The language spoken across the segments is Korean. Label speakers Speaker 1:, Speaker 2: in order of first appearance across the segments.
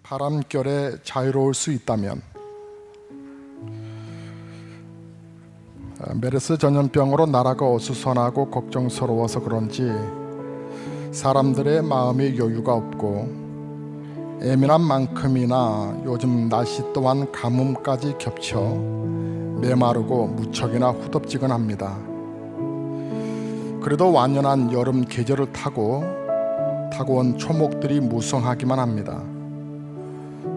Speaker 1: 바람결에 자유로울 수 있다면 메르스 전염병으로 나라가 어수선하고 걱정스러워서 그런지 사람들의 마음에 여유가 없고 예민한 만큼이나 요즘 날씨 또한 가뭄까지 겹쳐 메마르고 무척이나 후덥지근합니다. 그래도 완연한 여름 계절을 타고 온 초목들이 무성하기만 합니다.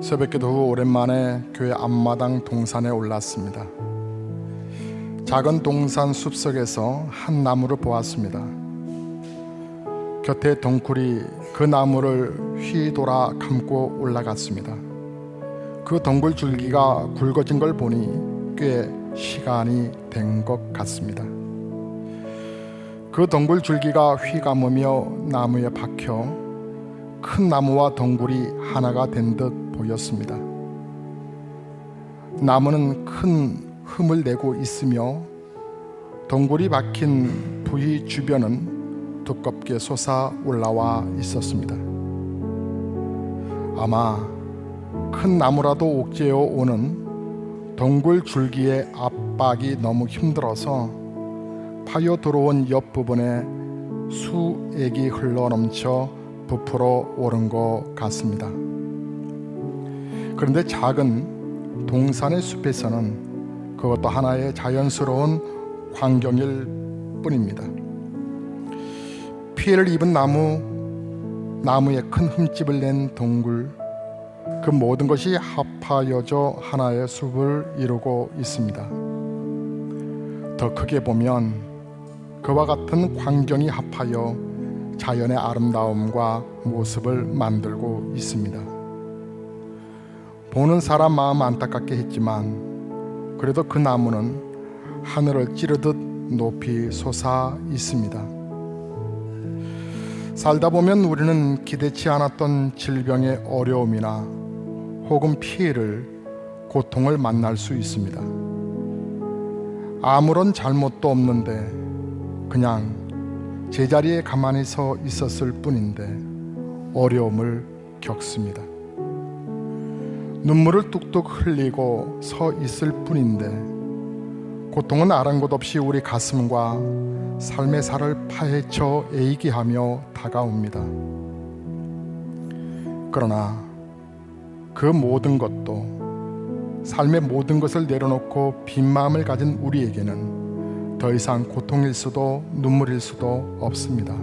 Speaker 1: 새벽기도 후 오랜만에 교회 앞마당 동산에 올랐습니다. 작은 동산 숲속에서 한 나무를 보았습니다. 곁에 덩굴이 그 나무를 휘돌아 감고 올라갔습니다. 그 덩굴 줄기가 굵어진 걸 보니 꽤 시간이 된 것 같습니다. 그 덩굴 줄기가 휘감으며 나무에 박혀 큰 나무와 덩굴이 하나가 된 듯 보였습니다. 나무는 큰 흠을 내고 있으며 덩굴이 박힌 부위 주변은 두껍게 솟아 올라와 있었습니다. 아마 큰 나무라도 옥죄어 오는 덩굴 줄기의 압박이 너무 힘들어서 파여 들어온 옆부분에 수액이 흘러넘쳐 부풀어 오른 것 같습니다. 그런데 작은 동산의 숲에서는 그것도 하나의 자연스러운 광경일 뿐입니다. 피해를 입은 나무에 큰 흠집을 낸 덩굴, 그 모든 것이 합하여져 하나의 숲을 이루고 있습니다. 더 크게 보면 그와 같은 광경이 합하여 자연의 아름다움과 모습을 만들고 있습니다. 보는 사람 마음 안타깝게 했지만 그래도 그 나무는 하늘을 찌르듯 높이 솟아 있습니다. 살다 보면 우리는 기대치 않았던 질병의 어려움이나 혹은 피해를, 고통을 만날 수 있습니다. 아무런 잘못도 없는데 그냥 제자리에 가만히 서 있었을 뿐인데 어려움을 겪습니다. 눈물을 뚝뚝 흘리고 서 있을 뿐인데 고통은 아랑곳 없이 우리 가슴과 삶의 살을 파헤쳐 에이기하며 다가옵니다. 그러나 그 모든 것도, 삶의 모든 것을 내려놓고 빈 마음을 가진 우리에게는 더 이상 고통일 수도 눈물일 수도 없습니다.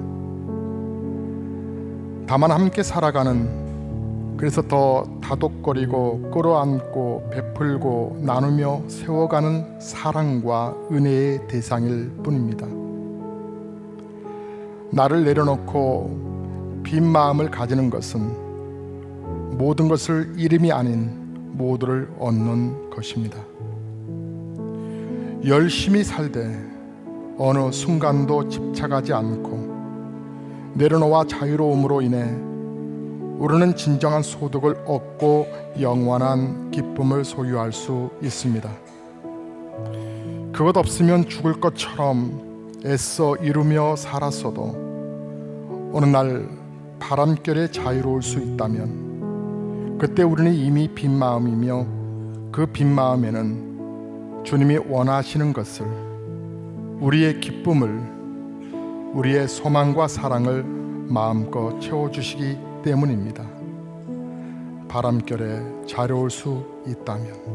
Speaker 1: 다만 함께 살아가는, 그래서 더 다독거리고 끌어안고 베풀고 나누며 세워가는 사랑과 은혜의 대상일 뿐입니다. 나를 내려놓고 빈 마음을 가지는 것은 모든 것을 잃음이 아닌 모두를 얻는 것입니다. 열심히 살되 어느 순간도 집착하지 않고 내려놓아 자유로움으로 인해 우리는 진정한 소득을 얻고 영원한 기쁨을 소유할 수 있습니다. 그것 없으면 죽을 것처럼 애써 이루며 살았어도 어느 날 바람결에 자유로울 수 있다면 그때 우리는 이미 빈 마음이며 그 빈 마음에는 주님이 원하시는 것을, 우리의 기쁨을, 우리의 소망과 사랑을 마음껏 채워주시기 때문입니다. 바람결에 자유로울 수 있다면.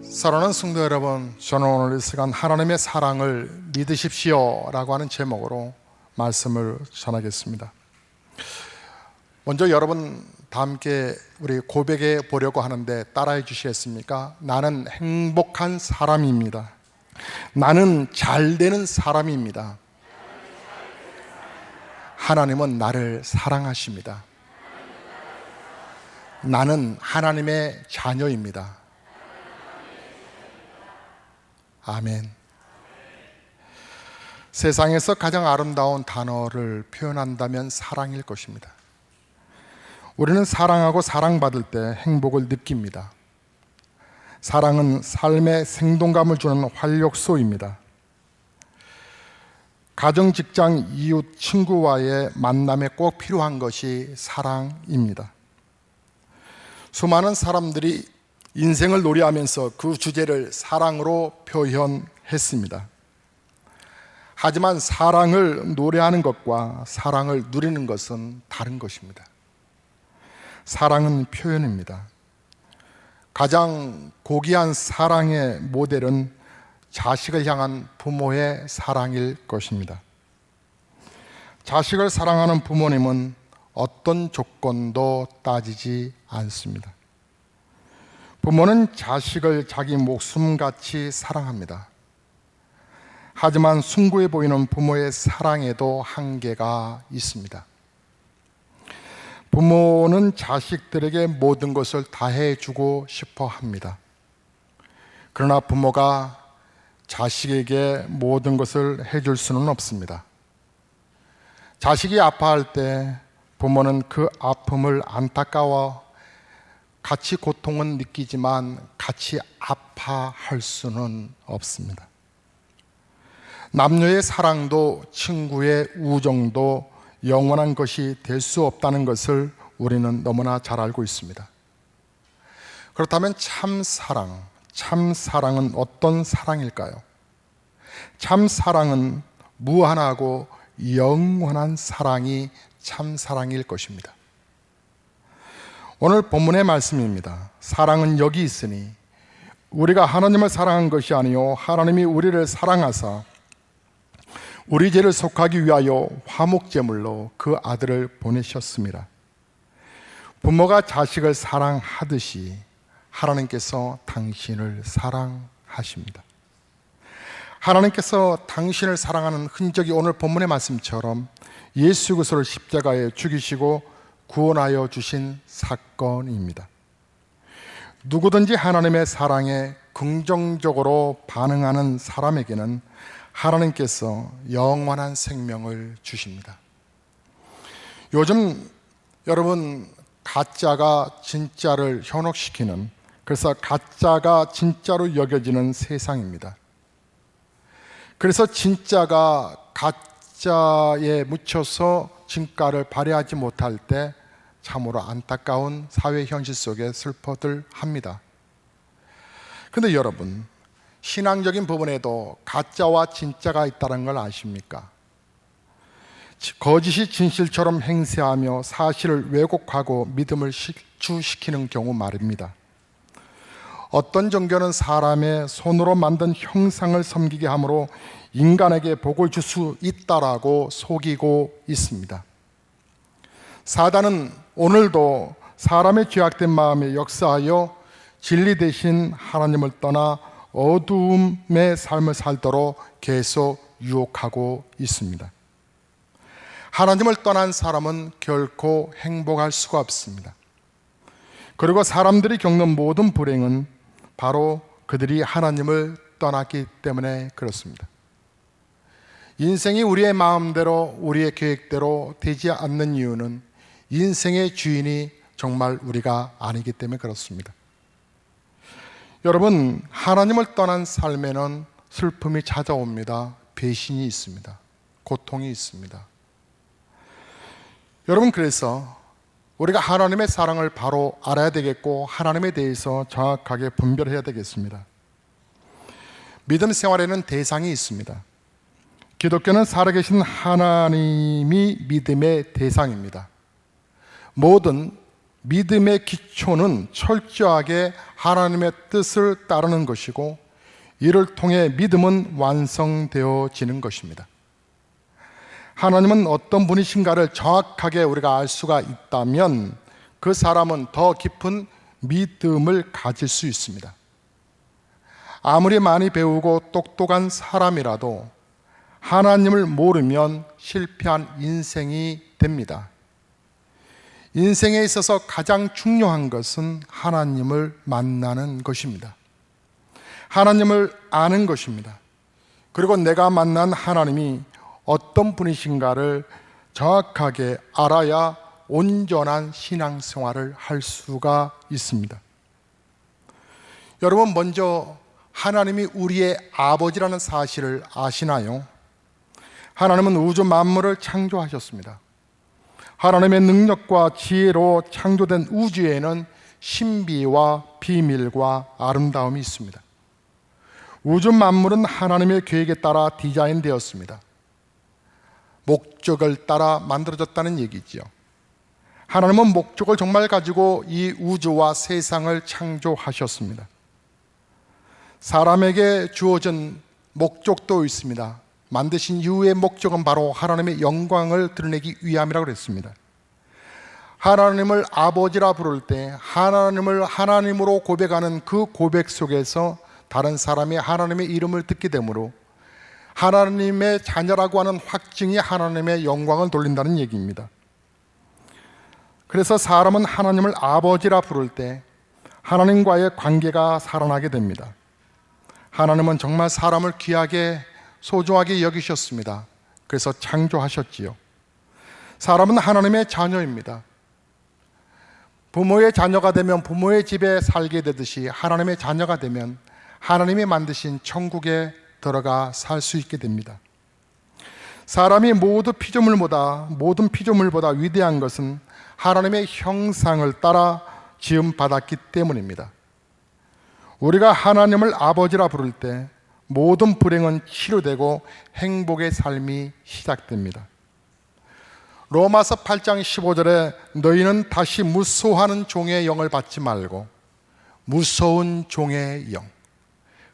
Speaker 1: 사랑하는 성도 여러분, 저는 오늘 이 시간 하나님의 사랑을 믿으십시오 라고 하는 제목으로 말씀을 전하겠습니다. 먼저 여러분 다 함께 우리 고백해 보려고 하는데 따라해 주시겠습니까? 나는 행복한 사람입니다. 나는 잘 되는 사람입니다. 하나님은 나를 사랑하십니다. 나는 하나님의 자녀입니다. 아멘. 세상에서 가장 아름다운 단어를 표현한다면 사랑일 것입니다. 우리는 사랑하고 사랑받을 때 행복을 느낍니다. 사랑은 삶에 생동감을 주는 활력소입니다. 가정, 직장, 이웃, 친구와의 만남에 꼭 필요한 것이 사랑입니다. 수많은 사람들이 인생을 노래하면서 그 주제를 사랑으로 표현했습니다. 하지만 사랑을 노래하는 것과 사랑을 누리는 것은 다른 것입니다. 사랑은 표현입니다. 가장 고귀한 사랑의 모델은 자식을 향한 부모의 사랑일 것입니다. 자식을 사랑하는 부모님은 어떤 조건도 따지지 않습니다. 부모는 자식을 자기 목숨같이 사랑합니다. 하지만 숭고해 보이는 부모의 사랑에도 한계가 있습니다. 부모는 자식들에게 모든 것을 다해주고 싶어 합니다. 그러나 부모가 자식에게 모든 것을 해줄 수는 없습니다. 자식이 아파할 때 부모는 그 아픔을 안타까워 같이 고통은 느끼지만 같이 아파할 수는 없습니다. 남녀의 사랑도 친구의 우정도 영원한 것이 될 수 없다는 것을 우리는 너무나 잘 알고 있습니다. 그렇다면 참사랑은 어떤 사랑일까요? 참사랑은 무한하고 영원한 사랑이 참사랑일 것입니다. 오늘 본문의 말씀입니다. 사랑은 여기 있으니 우리가 하나님을 사랑한 것이 아니요 하나님이 우리를 사랑하사 우리 죄를 속하기 위하여 화목제물로 그 아들을 보내셨습니다. 부모가 자식을 사랑하듯이 하나님께서 당신을 사랑하십니다. 하나님께서 당신을 사랑하는 흔적이 오늘 본문의 말씀처럼 예수 그리스도를 십자가에 죽이시고 구원하여 주신 사건입니다. 누구든지 하나님의 사랑에 긍정적으로 반응하는 사람에게는 하나님께서 영원한 생명을 주십니다. 요즘 여러분 가짜가 진짜를 현혹시키는, 그래서 가짜가 진짜로 여겨지는 세상입니다. 그래서 진짜가 가짜에 묻혀서 진가를 발휘하지 못할 때 참으로 안타까운 사회 현실 속에 슬퍼들 합니다. 그런데 여러분, 신앙적인 부분에도 가짜와 진짜가 있다는 걸 아십니까? 거짓이 진실처럼 행세하며 사실을 왜곡하고 믿음을 실추시키는 경우 말입니다. 어떤 종교는 사람의 손으로 만든 형상을 섬기게 함으로 인간에게 복을 줄 수 있다라고 속이고 있습니다. 사단은 오늘도 사람의 죄악된 마음에 역사하여 진리 대신 하나님을 떠나 어두움의 삶을 살도록 계속 유혹하고 있습니다. 하나님을 떠난 사람은 결코 행복할 수가 없습니다. 그리고 사람들이 겪는 모든 불행은 바로 그들이 하나님을 떠났기 때문에 그렇습니다. 인생이 우리의 마음대로, 우리의 계획대로 되지 않는 이유는 인생의 주인이 정말 우리가 아니기 때문에 그렇습니다. 여러분, 하나님을 떠난 삶에는 슬픔이 찾아옵니다. 배신이 있습니다. 고통이 있습니다. 여러분, 그래서 우리가 하나님의 사랑을 바로 알아야 되겠고 하나님에 대해서 정확하게 분별해야 되겠습니다. 믿음 생활에는 대상이 있습니다. 기독교는 살아계신 하나님이 믿음의 대상입니다. 모든 믿음의 기초는 철저하게 하나님의 뜻을 따르는 것이고 이를 통해 믿음은 완성되어지는 것입니다. 하나님은 어떤 분이신가를 정확하게 우리가 알 수가 있다면 그 사람은 더 깊은 믿음을 가질 수 있습니다. 아무리 많이 배우고 똑똑한 사람이라도 하나님을 모르면 실패한 인생이 됩니다. 인생에 있어서 가장 중요한 것은 하나님을 만나는 것입니다. 하나님을 아는 것입니다. 그리고 내가 만난 하나님이 어떤 분이신가를 정확하게 알아야 온전한 신앙생활을 할 수가 있습니다. 여러분, 먼저 하나님이 우리의 아버지라는 사실을 아시나요? 하나님은 우주 만물을 창조하셨습니다. 하나님의 능력과 지혜로 창조된 우주에는 신비와 비밀과 아름다움이 있습니다. 우주 만물은 하나님의 계획에 따라 디자인되었습니다. 목적을 따라 만들어졌다는 얘기지요. 하나님은 목적을 정말 가지고 이 우주와 세상을 창조하셨습니다. 사람에게 주어진 목적도 있습니다. 만드신 이후의 목적은 바로 하나님의 영광을 드러내기 위함이라고 그랬습니다. 하나님을 아버지라 부를 때 하나님을 하나님으로 고백하는 그 고백 속에서 다른 사람이 하나님의 이름을 듣게 되므로 하나님의 자녀라고 하는 확증이 하나님의 영광을 돌린다는 얘기입니다. 그래서 사람은 하나님을 아버지라 부를 때 하나님과의 관계가 살아나게 됩니다. 하나님은 정말 사람을 귀하게 소중하게 여기셨습니다. 그래서 창조하셨지요. 사람은 하나님의 자녀입니다. 부모의 자녀가 되면 부모의 집에 살게 되듯이 하나님의 자녀가 되면 하나님이 만드신 천국에 들어가 살 수 있게 됩니다. 사람이 모든 피조물보다 위대한 것은 하나님의 형상을 따라 지음받았기 때문입니다. 우리가 하나님을 아버지라 부를 때 모든 불행은 치료되고 행복의 삶이 시작됩니다. 로마서 8장 15절에 너희는 다시 무소하는 종의 영을 받지 말고 무서운 종의 영,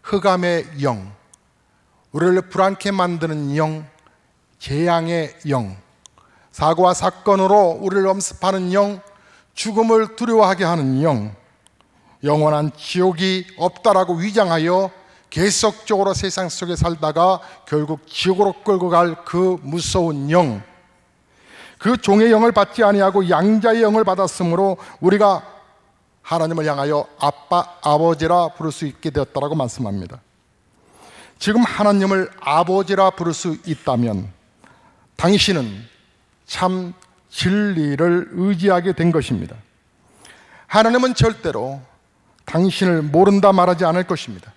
Speaker 1: 흑암의 영, 우리를 불안케 만드는 영, 재앙의 영, 사고와 사건으로 우리를 엄습하는 영, 죽음을 두려워하게 하는 영, 영원한 지옥이 없다라고 위장하여 계속적으로 세상 속에 살다가 결국 지옥으로 끌고 갈 그 무서운 영, 그 종의 영을 받지 아니하고 양자의 영을 받았으므로 우리가 하나님을 향하여 아빠, 아버지라 부를 수 있게 되었다라고 말씀합니다. 지금 하나님을 아버지라 부를 수 있다면 당신은 참 진리를 의지하게 된 것입니다. 하나님은 절대로 당신을 모른다 말하지 않을 것입니다.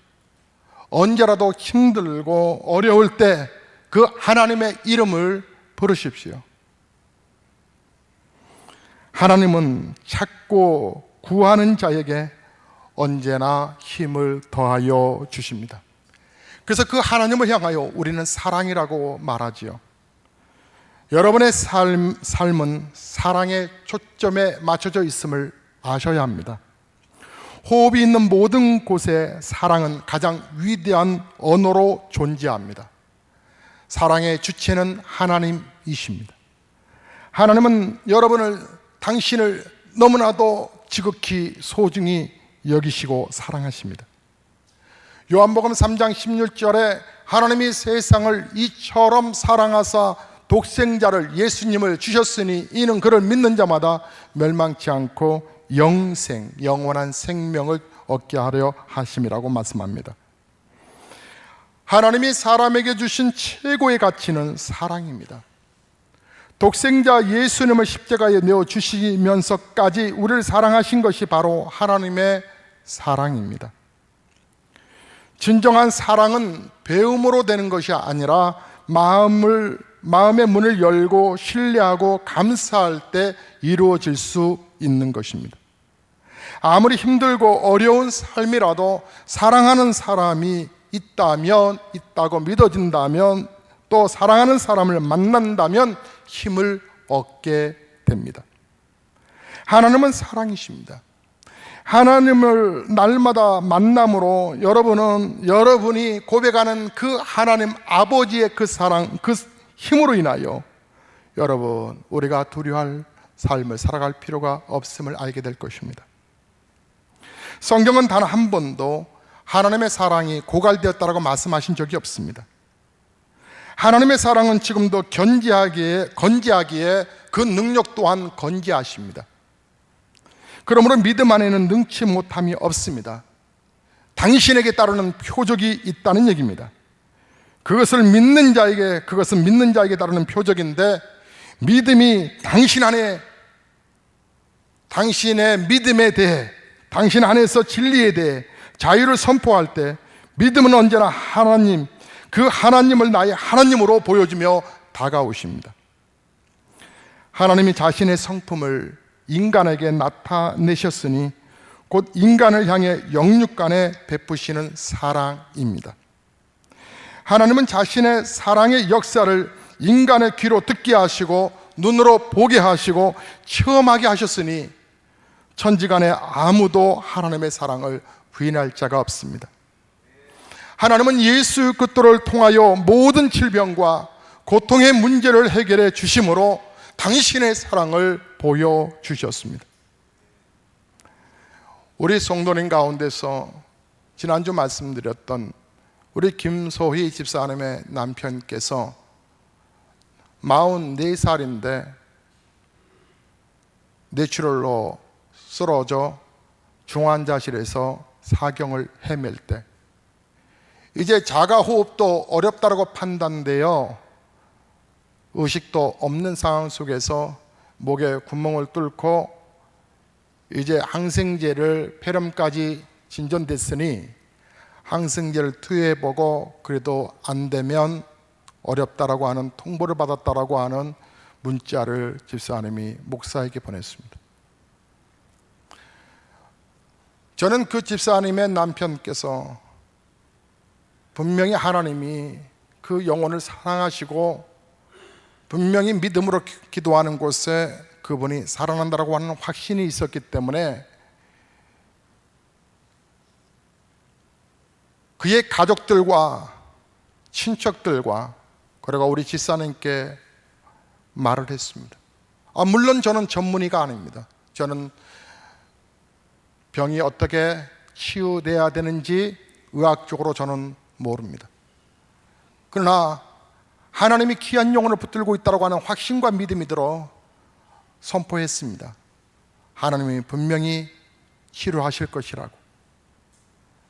Speaker 1: 언제라도 힘들고 어려울 때 그 하나님의 이름을 부르십시오. 하나님은 찾고 구하는 자에게 언제나 힘을 더하여 주십니다. 그래서 그 하나님을 향하여 우리는 사랑이라고 말하지요. 여러분의 삶은 사랑의 초점에 맞춰져 있음을 아셔야 합니다. 호흡이 있는 모든 곳에 사랑은 가장 위대한 언어로 존재합니다. 사랑의 주체는 하나님이십니다. 하나님은 당신을 너무나도 지극히 소중히 여기시고 사랑하십니다. 요한복음 3장 16절에 하나님이 세상을 이처럼 사랑하사 독생자를 예수님을 주셨으니 이는 그를 믿는 자마다 멸망치 않고 영원한 생명을 얻게 하려 하심이라고 말씀합니다. 하나님이 사람에게 주신 최고의 가치는 사랑입니다. 독생자 예수님을 십자가에 내어 주시면서까지 우리를 사랑하신 것이 바로 하나님의 사랑입니다. 진정한 사랑은 배움으로 되는 것이 아니라 마음의 문을 열고 신뢰하고 감사할 때 이루어질 수 있는 것입니다. 아무리 힘들고 어려운 삶이라도 사랑하는 사람이 있다고 믿어진다면, 또 사랑하는 사람을 만난다면 힘을 얻게 됩니다. 하나님은 사랑이십니다. 하나님을 날마다 만남으로 여러분이 고백하는 그 하나님 아버지의 그 사랑, 그 힘으로 인하여 우리가 두려워할 삶을 살아갈 필요가 없음을 알게 될 것입니다. 성경은 단 한 번도 하나님의 사랑이 고갈되었다라고 말씀하신 적이 없습니다. 하나님의 사랑은 지금도 건지하기에 그 능력 또한 건지하십니다. 그러므로 믿음 안에는 능치 못함이 없습니다. 당신에게 따르는 표적이 있다는 얘기입니다. 그것은 믿는 자에게 따르는 표적인데, 믿음이 당신 안에, 당신의 믿음에 대해, 당신 안에서 진리에 대해 자유를 선포할 때 믿음은 언제나 그 하나님을 나의 하나님으로 보여주며 다가오십니다. 하나님이 자신의 성품을 인간에게 나타내셨으니 곧 인간을 향해 영육간에 베푸시는 사랑입니다. 하나님은 자신의 사랑의 역사를 인간의 귀로 듣게 하시고 눈으로 보게 하시고 체험하게 하셨으니 천지간에 아무도 하나님의 사랑을 부인할 자가 없습니다. 하나님은 예수 그리스도를 통하여 모든 질병과 고통의 문제를 해결해 주심으로 당신의 사랑을 보여주셨습니다. 우리 성도님 가운데서 지난주 말씀드렸던 우리 김소희 집사님의 남편께서 44살인데 뇌출혈로 쓰러져 중환자실에서 사경을 헤맬 때 이제 자가호흡도 어렵다고 판단되어 의식도 없는 상황 속에서 목에 구멍을 뚫고 이제 항생제를 폐렴까지 진전됐으니 항생제를 투여해보고 그래도 안 되면 어렵다라고 하는 통보를 받았다라고 하는 문자를 집사님이 목사에게 보냈습니다. 저는 그 집사님의 남편께서 분명히 하나님이 그 영혼을 사랑하시고 분명히 믿음으로 기도하는 곳에 그분이 살아난다라고 하는 확신이 있었기 때문에 그의 가족들과 친척들과 그리고 우리 집사님께 말을 했습니다. 물론 저는 전문의가 아닙니다. 저는 병이 어떻게 치유돼야 되는지 의학적으로 저는 모릅니다. 그러나 하나님이 귀한 영혼을 붙들고 있다고 하는 확신과 믿음이 들어 선포했습니다. 하나님이 분명히 치료하실 것이라고.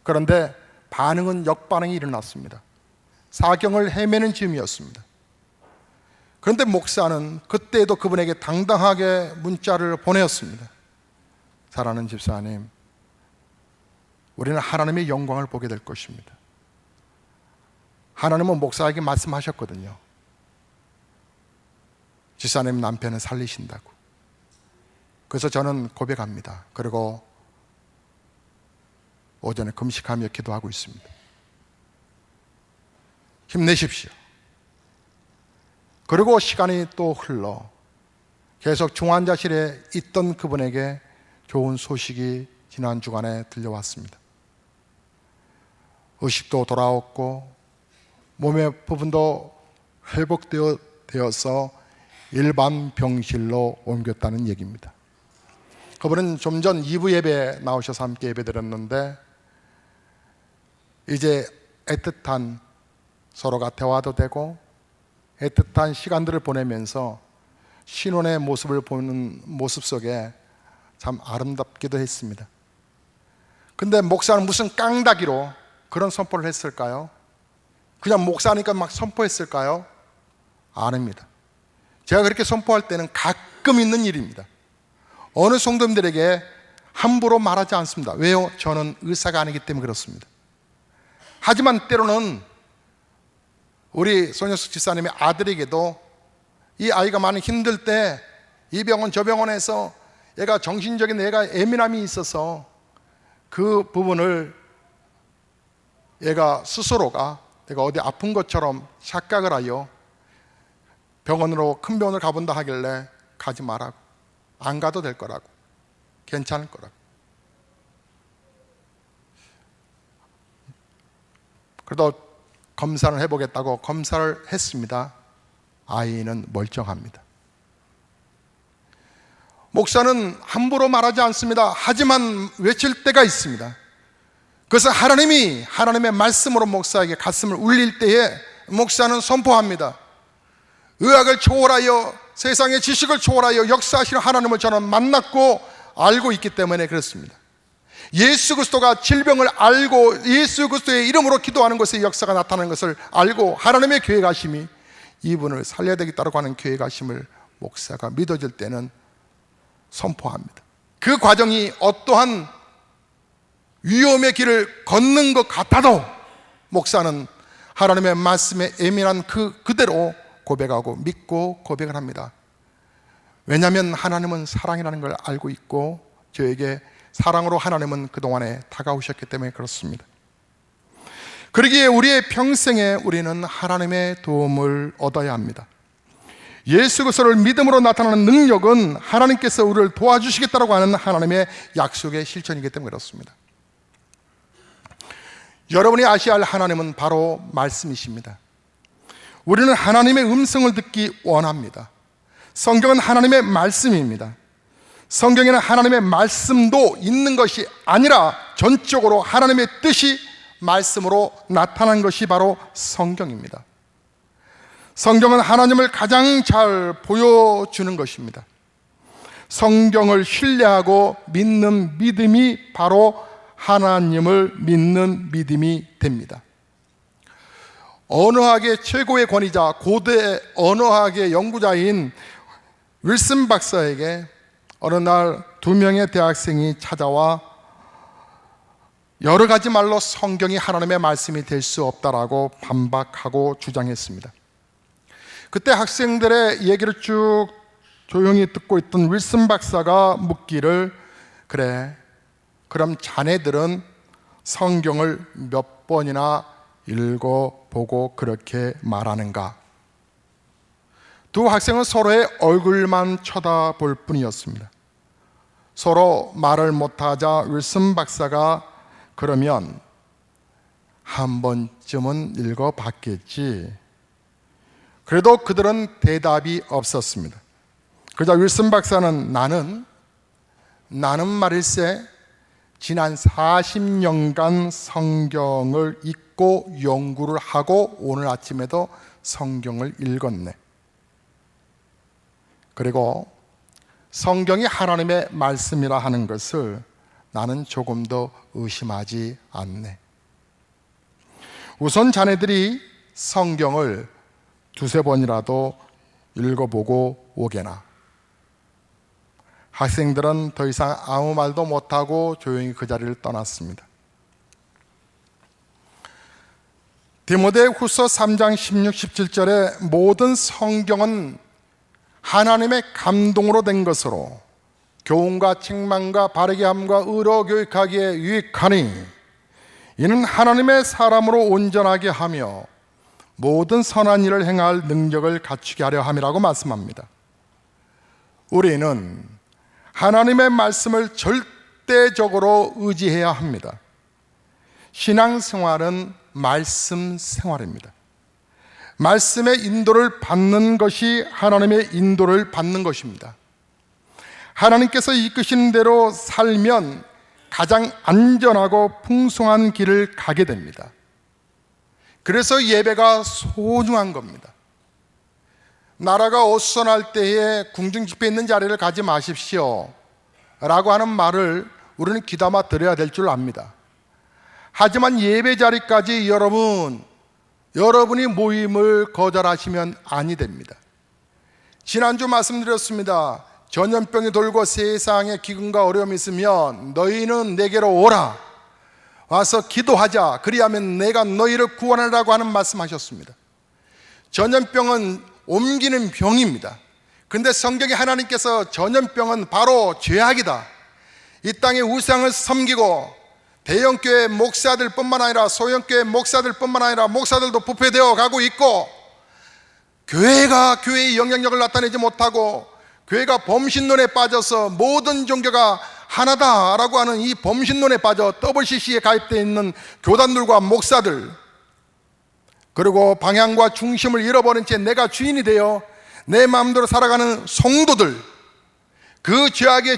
Speaker 1: 그런데 반응은 역반응이 일어났습니다. 사경을 헤매는 즈음이었습니다. 그런데 목사는 그때도 그분에게 당당하게 문자를 보내었습니다. 사랑하는 집사님, 우리는 하나님의 영광을 보게 될 것입니다. 하나님은 목사에게 말씀하셨거든요. 집사님 남편을 살리신다고. 그래서 저는 고백합니다. 그리고 오전에 금식하며 기도하고 있습니다. 힘내십시오. 그리고 시간이 또 흘러 계속 중환자실에 있던 그분에게 좋은 소식이 지난 주간에 들려왔습니다. 의식도 돌아왔고 몸의 부분도 회복되어서 일반 병실로 옮겼다는 얘기입니다. 그분은 좀 전 2부 예배에 나오셔서 함께 예배 드렸는데 이제 애틋한 서로가 대화도 되고 애틋한 시간들을 보내면서 신혼의 모습을 보는 모습 속에 참 아름답기도 했습니다. 근데 목사는 무슨 깡다기로 그런 선포를 했을까요? 그냥 목사니까 막 선포했을까요? 아닙니다. 제가 그렇게 선포할 때는 가끔 있는 일입니다. 어느 성도님들에게 함부로 말하지 않습니다. 왜요? 저는 의사가 아니기 때문에 그렇습니다. 하지만 때로는 우리 손영숙 집사님의 아들에게도 이 아이가 많이 힘들 때 이 병원 저 병원에서 얘가 정신적인 얘가 예민함이 있어서 그 부분을 얘가 스스로가 내가 어디 아픈 것처럼 착각을 하여 병원으로 큰 병원을 가본다 하길래 가지 말라고, 안 가도 될 거라고, 괜찮을 거라고. 그래도 검사를 해보겠다고 검사를 했습니다. 아이는 멀쩡합니다. 목사는 함부로 말하지 않습니다. 하지만 외칠 때가 있습니다. 그래서 하나님의 말씀으로 목사에게 가슴을 울릴 때에 목사는 선포합니다. 의학을 초월하여 세상의 지식을 초월하여 역사하시는 하나님을 저는 만났고 알고 있기 때문에 그렇습니다. 예수 그리스도가 질병을 알고 예수 그리스도의 이름으로 기도하는 것에 역사가 나타나는 것을 알고 하나님의 계획하심이 이분을 살려야 되겠다고 하는 계획하심을 목사가 믿어질 때는 선포합니다. 그 과정이 어떠한 위험의 길을 걷는 것 같아도 목사는 하나님의 말씀에 예민한 그대로 고백하고 믿고 고백을 합니다. 왜냐하면 하나님은 사랑이라는 걸 알고 있고 저에게 사랑으로 하나님은 그동안에 다가오셨기 때문에 그렇습니다. 그러기에 우리의 평생에 우리는 하나님의 도움을 얻어야 합니다. 예수 그리스도를 믿음으로 나타나는 능력은 하나님께서 우리를 도와주시겠다고 하는 하나님의 약속의 실천이기 때문에 그렇습니다. 여러분이 아셔야 할 하나님은 바로 말씀이십니다. 우리는 하나님의 음성을 듣기 원합니다. 성경은 하나님의 말씀입니다. 성경에는 하나님의 말씀도 있는 것이 아니라 전적으로 하나님의 뜻이 말씀으로 나타난 것이 바로 성경입니다. 성경은 하나님을 가장 잘 보여주는 것입니다. 성경을 신뢰하고 믿는 믿음이 바로 하나님을 믿는 믿음이 됩니다. 언어학의 최고의 권위자, 고대 언어학의 연구자인 윌슨 박사에게 어느 날 2명의 대학생이 찾아와 여러 가지 말로 성경이 하나님의 말씀이 될 수 없다라고 반박하고 주장했습니다. 그때 학생들의 얘기를 쭉 조용히 듣고 있던 윌슨 박사가 묻기를, 그래, 그럼 자네들은 성경을 몇 번이나 읽어보고 그렇게 말하는가? 두 학생은 서로의 얼굴만 쳐다볼 뿐이었습니다. 서로 말을 못하자 윌슨 박사가 그러면 한 번쯤은 읽어봤겠지. 그래도 그들은 대답이 없었습니다. 그러자 윌슨 박사는 나는 말일세 지난 40년간 성경을 읽고 연구를 하고 오늘 아침에도 성경을 읽었네. 그리고 성경이 하나님의 말씀이라 하는 것을 나는 조금도 의심하지 않네. 우선 자네들이 성경을 2-3번이라도 읽어보고 오게나. 학생들은 더 이상 아무 말도 못하고 조용히 그 자리를 떠났습니다. 디모데후서 3장 16, 17절에 모든 성경은 하나님의 감동으로 된 것으로 교훈과 책망과 바르게 함과 의로 교육하기에 유익하니 이는 하나님의 사람으로 온전하게 하며 모든 선한 일을 행할 능력을 갖추게 하려 함이라고 말씀합니다. 우리는 하나님의 말씀을 절대적으로 의지해야 합니다. 신앙생활은 말씀 생활입니다. 말씀의 인도를 받는 것이 하나님의 인도를 받는 것입니다. 하나님께서 이끄시는 대로 살면 가장 안전하고 풍성한 길을 가게 됩니다. 그래서 예배가 소중한 겁니다. 나라가 어수선할 때에 궁중집회 있는 자리를 가지 마십시오 라고 하는 말을 우리는 귀담아 들어야 될 줄 압니다. 하지만 예배 자리까지 여러분이 모임을 거절하시면 아니 됩니다. 지난주 말씀드렸습니다. 전염병이 돌고 세상에 기근과 어려움이 있으면 너희는 내게로 오라, 와서 기도하자, 그리하면 내가 너희를 구원하라고 하는 말씀하셨습니다. 전염병은 옮기는 병입니다. 그런데 성경에 하나님께서 전염병은 바로 죄악이다, 이 땅에 우상을 섬기고 대형교회 목사들뿐만 아니라 소형교회 목사들뿐만 아니라 목사들도 부패되어 가고 있고, 교회가 교회의 영향력을 나타내지 못하고 교회가 범신론에 빠져서 모든 종교가 하나다라고 하는 이 범신론에 빠져 WCC에 가입되어 있는 교단들과 목사들, 그리고 방향과 중심을 잃어버린 채 내가 주인이 되어 내 마음대로 살아가는 성도들, 그 죄악에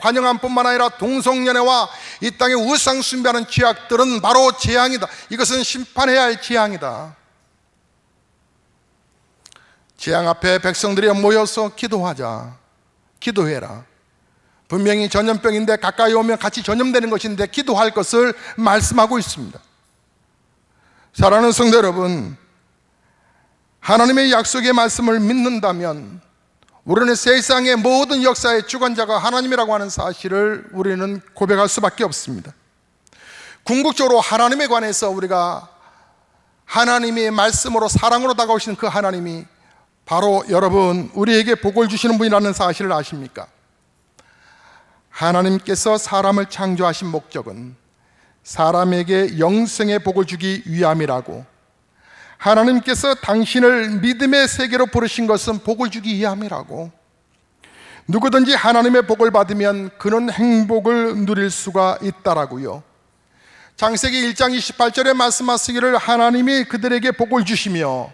Speaker 1: 관영함 뿐만 아니라 동성연애와 이 땅에 우상 숭배하는 죄악들은 바로 재앙이다. 이것은 심판해야 할 재앙이다. 재앙 앞에 백성들이 모여서 기도하자, 기도해라. 분명히 전염병인데 가까이 오면 같이 전염되는 것인데 기도할 것을 말씀하고 있습니다. 사랑하는 성도 여러분, 하나님의 약속의 말씀을 믿는다면 우리는 세상의 모든 역사의 주관자가 하나님이라고 하는 사실을 우리는 고백할 수밖에 없습니다. 궁극적으로 하나님에 관해서 우리가 하나님의 말씀으로 사랑으로 다가오시는 그 하나님이 바로 여러분, 우리에게 복을 주시는 분이라는 사실을 아십니까? 하나님께서 사람을 창조하신 목적은 사람에게 영생의 복을 주기 위함이라고, 하나님께서 당신을 믿음의 세계로 부르신 것은 복을 주기 위함이라고, 누구든지 하나님의 복을 받으면 그는 행복을 누릴 수가 있다라고요. 창세기 1장 28절에 말씀하시기를 하나님이 그들에게 복을 주시며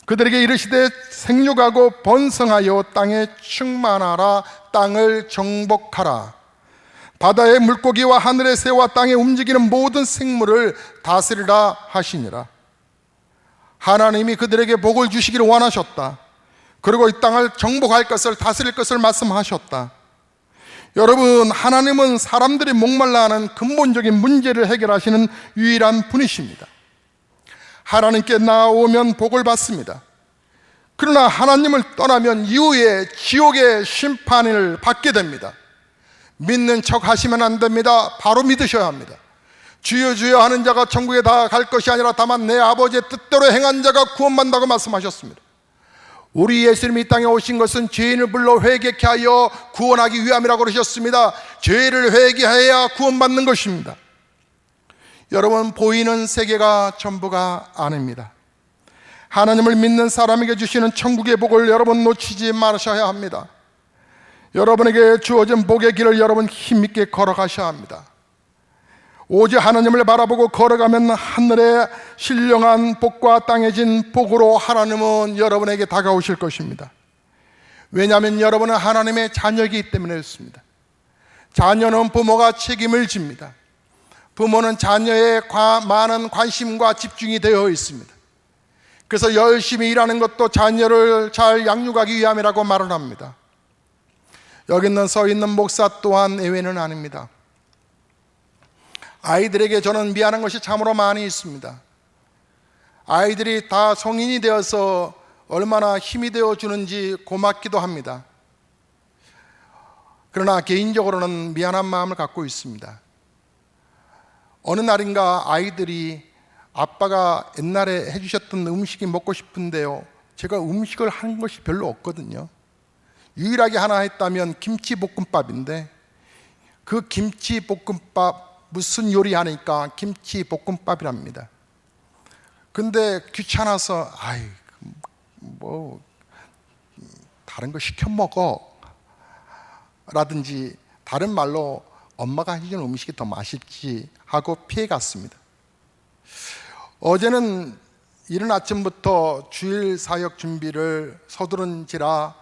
Speaker 1: 그들에게 이르시되 생육하고 번성하여 땅에 충만하라, 땅을 정복하라, 바다의 물고기와 하늘의 새와 땅에 움직이는 모든 생물을 다스리라 하시니라. 하나님이 그들에게 복을 주시기를 원하셨다. 그리고 이 땅을 정복할 것을, 다스릴 것을 말씀하셨다. 여러분, 하나님은 사람들이 목말라하는 근본적인 문제를 해결하시는 유일한 분이십니다. 하나님께 나오면 복을 받습니다. 그러나 하나님을 떠나면 이후에 지옥의 심판을 받게 됩니다. 믿는 척 하시면 안 됩니다. 바로 믿으셔야 합니다. 주여 주여 하는 자가 천국에 다 갈 것이 아니라 다만 내 아버지의 뜻대로 행한 자가 구원받는다고 말씀하셨습니다. 우리 예수님이 이 땅에 오신 것은 죄인을 불러 회개케 하여 구원하기 위함이라고 그러셨습니다. 죄를 회개해야 구원받는 것입니다. 여러분, 보이는 세계가 전부가 아닙니다. 하나님을 믿는 사람에게 주시는 천국의 복을 여러분 놓치지 마셔야 합니다. 여러분에게 주어진 복의 길을 여러분 힘있게 걸어가셔야 합니다. 오직 하나님을 바라보고 걸어가면 하늘의 신령한 복과 땅에 진 복으로 하나님은 여러분에게 다가오실 것입니다. 왜냐하면 여러분은 하나님의 자녀이기 때문에 그렇습니다. 자녀는 부모가 책임을 집니다. 부모는 자녀의 많은 관심과 집중이 되어 있습니다. 그래서 열심히 일하는 것도 자녀를 잘 양육하기 위함이라고 말을 합니다. 여기 서 있는 목사 또한 예외는 아닙니다. 아이들에게 저는 미안한 것이 참으로 많이 있습니다. 아이들이 다 성인이 되어서 얼마나 힘이 되어주는지 고맙기도 합니다. 그러나 개인적으로는 미안한 마음을 갖고 있습니다. 어느 날인가 아이들이 아빠가 옛날에 해주셨던 음식이 먹고 싶은데요, 제가 음식을 한 것이 별로 없거든요. 유일하게 하나 했다면 김치볶음밥인데, 그 김치볶음밥 무슨 요리 하니까 김치볶음밥이랍니다. 근데 귀찮아서 다른 거 시켜 먹어 라든지, 다른 말로 엄마가 해주는 음식이 더 맛있지 하고 피해갔습니다. 어제는 이른 아침부터 주일 사역 준비를 서두른지라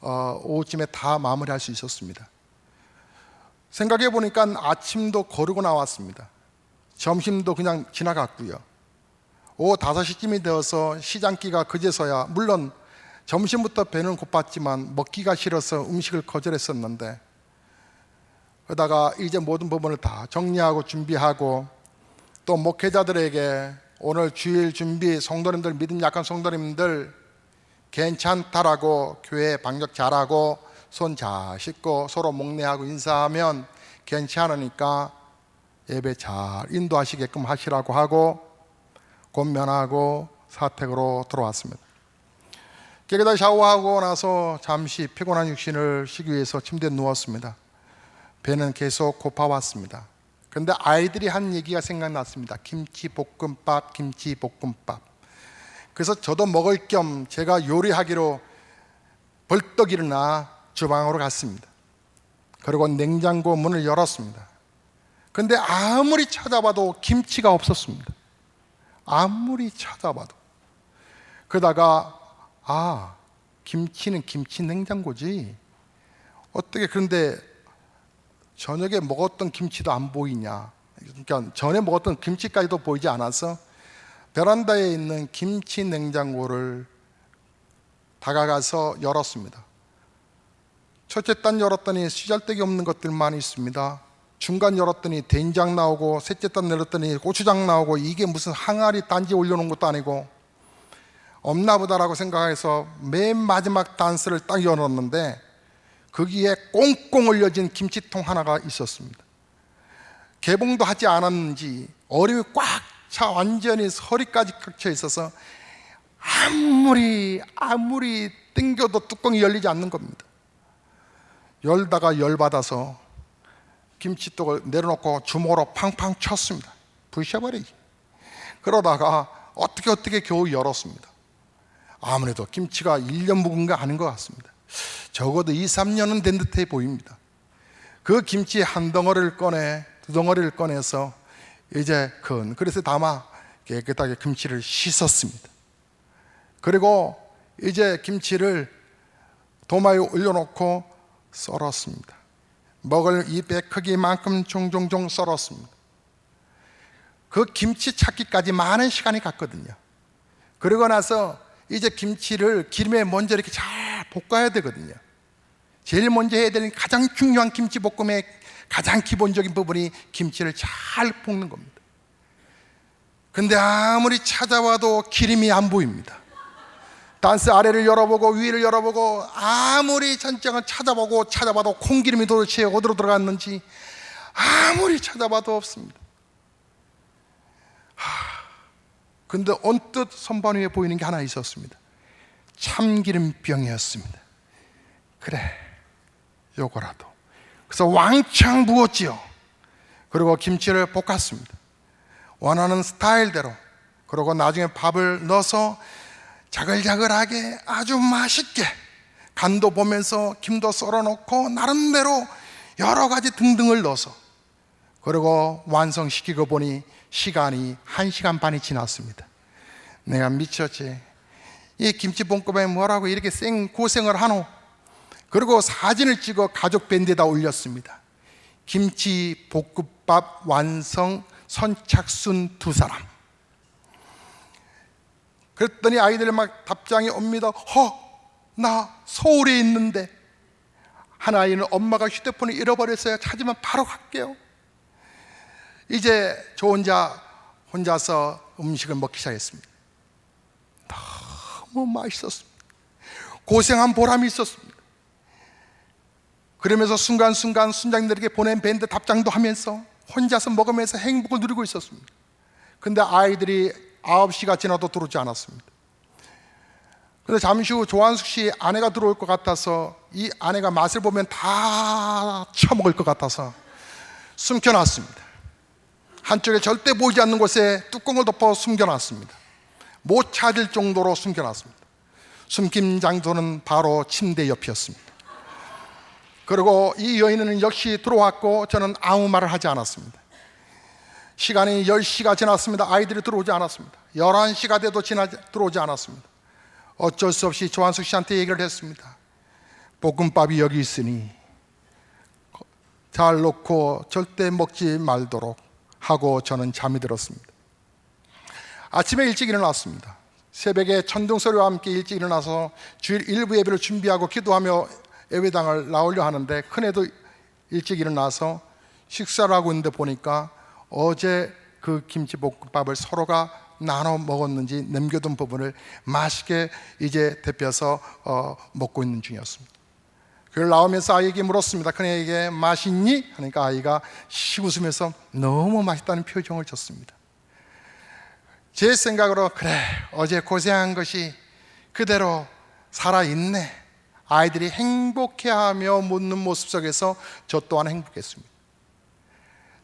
Speaker 1: 오후쯤에 다 마무리할 수 있었습니다. 생각해 보니까 아침도 거르고 나왔습니다. 점심도 그냥 지나갔고요. 오후 5시쯤이 되어서 시장기가 그제서야, 물론 점심부터 배는 고팠지만 먹기가 싫어서 음식을 거절했었는데, 그러다가 이제 모든 부분을 다 정리하고 준비하고, 또 목회자들에게 오늘 주일 준비, 성도님들, 믿음 약한 성도님들 괜찮다라고, 교회 방역 잘하고 손 잘 씻고 서로 목례하고 인사하면 괜찮으니까 예배 잘 인도하시게끔 하시라고 하고 권면하고 사택으로 들어왔습니다. 깨끗하게 샤워하고 나서 잠시 피곤한 육신을 쉬기 위해서 침대에 누웠습니다. 배는 계속 고파왔습니다. 그런데 아이들이 한 얘기가 생각났습니다. 김치볶음밥, 김치볶음밥. 그래서 저도 먹을 겸 제가 요리하기로 벌떡 일어나 주방으로 갔습니다. 그리고 냉장고 문을 열었습니다. 그런데 아무리 찾아봐도 김치가 없었습니다. 아무리 찾아봐도. 그러다가 김치는 김치 냉장고지, 어떻게 그런데 저녁에 먹었던 김치도 안 보이냐. 그러니까 전에 먹었던 김치까지도 보이지 않아서 베란다에 있는 김치 냉장고를 다가가서 열었습니다. 첫째 단 열었더니 쓰잘데기 없는 것들만 있습니다. 중간 열었더니 된장 나오고, 셋째 단 열었더니 고추장 나오고, 이게 무슨 항아리 단지 올려놓은 것도 아니고 없나 보다라고 생각해서 맨 마지막 단스를 딱 열었는데 거기에 꽁꽁 얼려진 김치통 하나가 있었습니다. 개봉도 하지 않았는지 얼음이 꽉 차 완전히 허리까지 꽉 차 있어서 아무리 당겨도 뚜껑이 열리지 않는 겁니다. 열다가 열받아서 김치떡을 내려놓고 주먹으로 팡팡 쳤습니다. 부셔버리지. 그러다가 어떻게 겨우 열었습니다. 아무래도 김치가 1년 묵은 거 아닌 것 같습니다. 적어도 2, 3년은 된 듯해 보입니다. 그 김치 한 덩어리를 꺼내, 두 덩어리를 꺼내서 이제 큰 그릇에 담아 깨끗하게 김치를 씻었습니다. 그리고 이제 김치를 도마에 올려놓고 썰었습니다. 먹을 입의 크기만큼 종종종 썰었습니다. 그 김치 찾기까지 많은 시간이 갔거든요. 그러고 나서 이제 김치를 기름에 먼저 이렇게 잘 볶아야 되거든요. 제일 먼저 해야 되는 가장 중요한 김치볶음의 가장 기본적인 부분이 김치를 잘 볶는 겁니다. 근데 아무리 찾아와도 기름이 안 보입니다. 단스 아래를 열어보고 위를 열어보고 아무리 전장을 찾아봐도 콩기름이 도대체 어디로 들어갔는지 아무리 찾아봐도 없습니다. 근데 언뜻 선반 위에 보이는 게 하나 있었습니다. 참기름병이었습니다. 그래, 요거라도. 그래서 왕창 부었지요. 그리고 김치를 볶았습니다. 원하는 스타일대로. 그리고 나중에 밥을 넣어서 자글자글하게 아주 맛있게 간도 보면서 김도 썰어놓고 나름대로 여러 가지 등등을 넣어서 그리고 완성시키고 보니 시간이 1시간 반이 지났습니다. 내가 미쳤지. 이 김치볶음에 뭐라고 이렇게 고생을 하노? 그리고 사진을 찍어 가족 밴드에다 올렸습니다. 김치볶음밥 완성 선착순 2사람. 그랬더니 아이들이 막 답장이 옵니다. 나 서울에 있는데. 한 아이는 엄마가 휴대폰을 잃어버렸어요. 찾으면 바로 갈게요. 이제 저 혼자서 음식을 먹기 시작했습니다. 너무 맛있었습니다. 고생한 보람이 있었습니다. 그러면서 순간순간 순장님들에게 보낸 밴드 답장도 하면서 혼자서 먹으면서 행복을 누리고 있었습니다. 근데 아이들이 9시가 지나도 들어오지 않았습니다. 근데 잠시 후 조한숙 씨 아내가 들어올 것 같아서 이 아내가 맛을 보면 다 처먹을 것 같아서 숨겨놨습니다. 한쪽에 절대 보이지 않는 곳에 뚜껑을 덮어 숨겨놨습니다. 못 찾을 정도로 숨겨놨습니다. 숨김 장소는 바로 침대 옆이었습니다. 그리고 이 여인은 역시 들어왔고 저는 아무 말을 하지 않았습니다. 시간이 10시가 지났습니다. 아이들이 들어오지 않았습니다. 11시가 돼도 들어오지 않았습니다. 어쩔 수 없이 조한숙 씨한테 얘기를 했습니다. 볶음밥이 여기 있으니 잘 놓고 절대 먹지 말도록 하고 저는 잠이 들었습니다. 아침에 일찍 일어났습니다. 새벽에 천둥소리와 함께 일찍 일어나서 주일 일부 예배를 준비하고 기도하며 예배당을 나오려 하는데 큰애도 일찍 일어나서 식사를 하고 있는데 보니까 어제 그 김치볶음밥을 서로가 나눠 먹었는지 남겨둔 부분을 맛있게 이제 데펴서 먹고 있는 중이었습니다. 그걸 나오면서 아이에게 물었습니다. 큰애에게 맛있니? 하니까 아이가 씩 웃으면서 너무 맛있다는 표정을 줬습니다. 제 생각으로 그래, 어제 고생한 것이 그대로 살아있네. 아이들이 행복해하며 묻는 모습 속에서 저 또한 행복했습니다.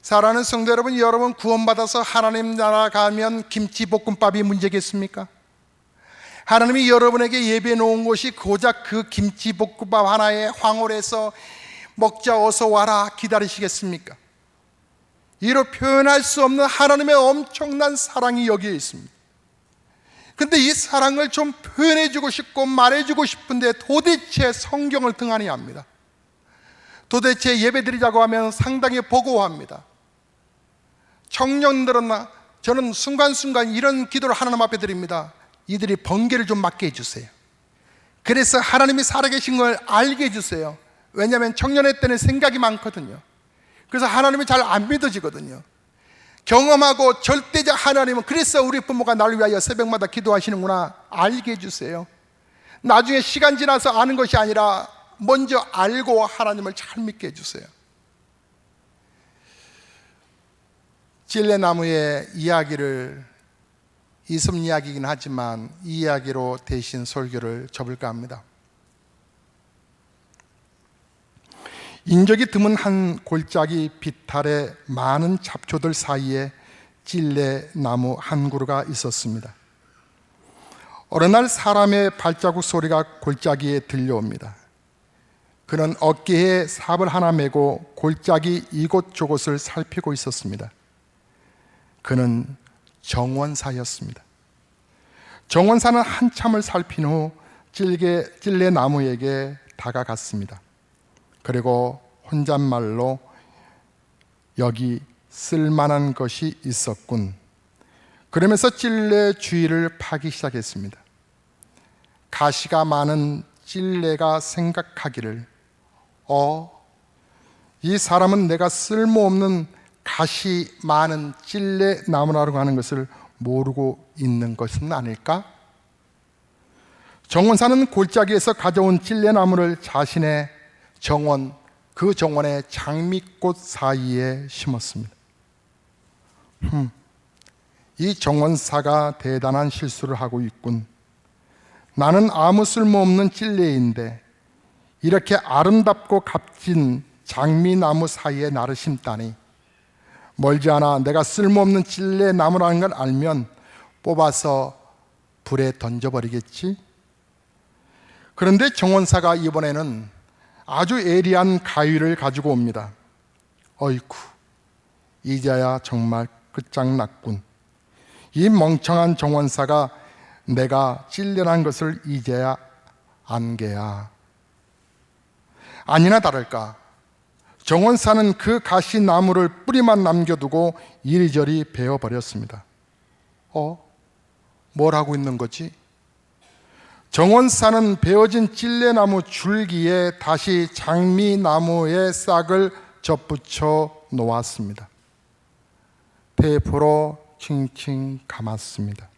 Speaker 1: 사랑하는 성도 여러분, 여러분 구원받아서 하나님 나라 가면 김치볶음밥이 문제겠습니까? 하나님이 여러분에게 예배해 놓은 곳이 고작 그 김치볶음밥 하나에 황홀해서 먹자 어서 와라 기다리시겠습니까? 이로 표현할 수 없는 하나님의 엄청난 사랑이 여기에 있습니다. 근데 이 사랑을 좀 표현해주고 싶고 말해주고 싶은데 도대체 성경을 등한히 합니다. 도대체 예배드리자고 하면 상당히 버거워합니다. 청년들은 저는 순간순간 이런 기도를 하나님 앞에 드립니다. 이들이 번개를 좀 맞게 해주세요. 그래서 하나님이 살아계신 걸 알게 해주세요. 왜냐하면 청년의 때는 생각이 많거든요. 그래서 하나님이 잘 안 믿어지거든요. 경험하고 절대적 하나님은 그래서 우리 부모가 나를 위하여 새벽마다 기도하시는구나 알게 해주세요. 나중에 시간 지나서 아는 것이 아니라 먼저 알고 하나님을 잘 믿게 해주세요. 찔레나무의 이야기를 이섬 이야기이긴 하지만 이 이야기로 대신 설교를 접을까 합니다. 인적이 드문 한 골짜기 비탈에 많은 잡초들 사이에 찔레나무 한 그루가 있었습니다. 어느 날 사람의 발자국 소리가 골짜기에 들려옵니다. 그는 어깨에 삽을 하나 메고 골짜기 이곳저곳을 살피고 있었습니다. 그는 정원사였습니다. 정원사는 한참을 살핀 후 찔레나무에게 다가갔습니다. 그리고 혼잣말로 여기 쓸만한 것이 있었군. 그러면서 찔레 주위를 파기 시작했습니다. 가시가 많은 찔레가 생각하기를 이 사람은 내가 쓸모없는 가시 많은 찔레 나무라고 하는 것을 모르고 있는 것은 아닐까? 정원사는 골짜기에서 가져온 찔레 나무를 자신의 정원, 그 정원의 장미꽃 사이에 심었습니다. 이 정원사가 대단한 실수를 하고 있군. 나는 아무 쓸모없는 찔레인데 이렇게 아름답고 값진 장미나무 사이에 나를 심다니. 멀지 않아 내가 쓸모없는 찔레나무라는 걸 알면 뽑아서 불에 던져버리겠지? 그런데 정원사가 이번에는 아주 예리한 가위를 가지고 옵니다. 어이쿠, 이제야 정말 끝장났군. 이 멍청한 정원사가 내가 찔레란 것을 이제야 안 게야. 아니나 다를까, 정원사는 그 가시나무를 뿌리만 남겨두고 이리저리 베어버렸습니다. 뭘 하고 있는 거지? 정원사는 베어진 찔레나무 줄기에 다시 장미나무의 싹을 접붙여 놓았습니다. 테이프로 칭칭 감았습니다.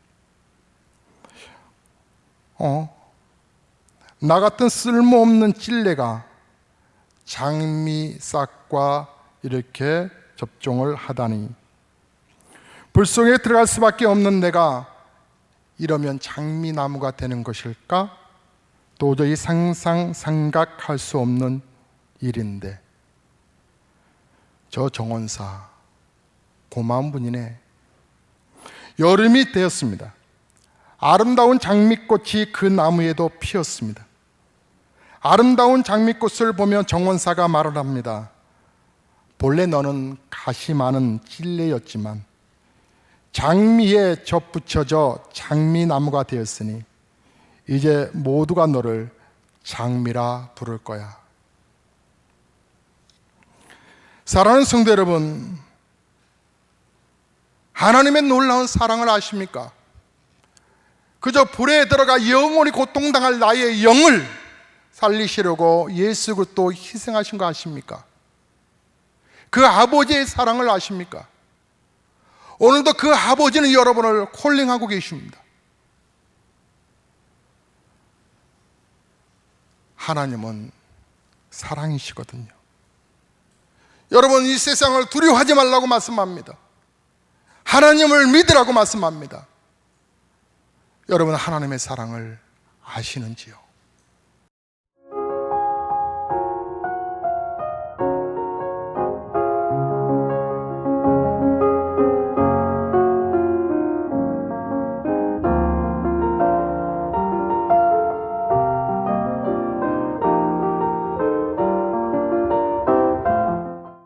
Speaker 1: 나 같은 쓸모없는 찔레가 장미 싹과 이렇게 접종을 하다니. 불 속에 들어갈 수밖에 없는 내가 이러면 장미나무가 되는 것일까? 도저히 생각할 수 없는 일인데. 저 정원사 고마운 분이네. 여름이 되었습니다. 아름다운 장미꽃이 그 나무에도 피었습니다. 아름다운 장미꽃을 보며 정원사가 말을 합니다. 본래 너는 가시 많은 찔레였지만 장미에 접붙여져 장미나무가 되었으니 이제 모두가 너를 장미라 부를 거야. 사랑하는 성도 여러분, 하나님의 놀라운 사랑을 아십니까? 그저 불에 들어가 영원히 고통당할 나의 영을 살리시려고 예수 그리스도 희생하신 거 아십니까? 그 아버지의 사랑을 아십니까? 오늘도 그 아버지는 여러분을 콜링하고 계십니다. 하나님은 사랑이시거든요. 여러분, 이 세상을 두려워하지 말라고 말씀합니다. 하나님을 믿으라고 말씀합니다. 여러분, 하나님의 사랑을 아시는지요?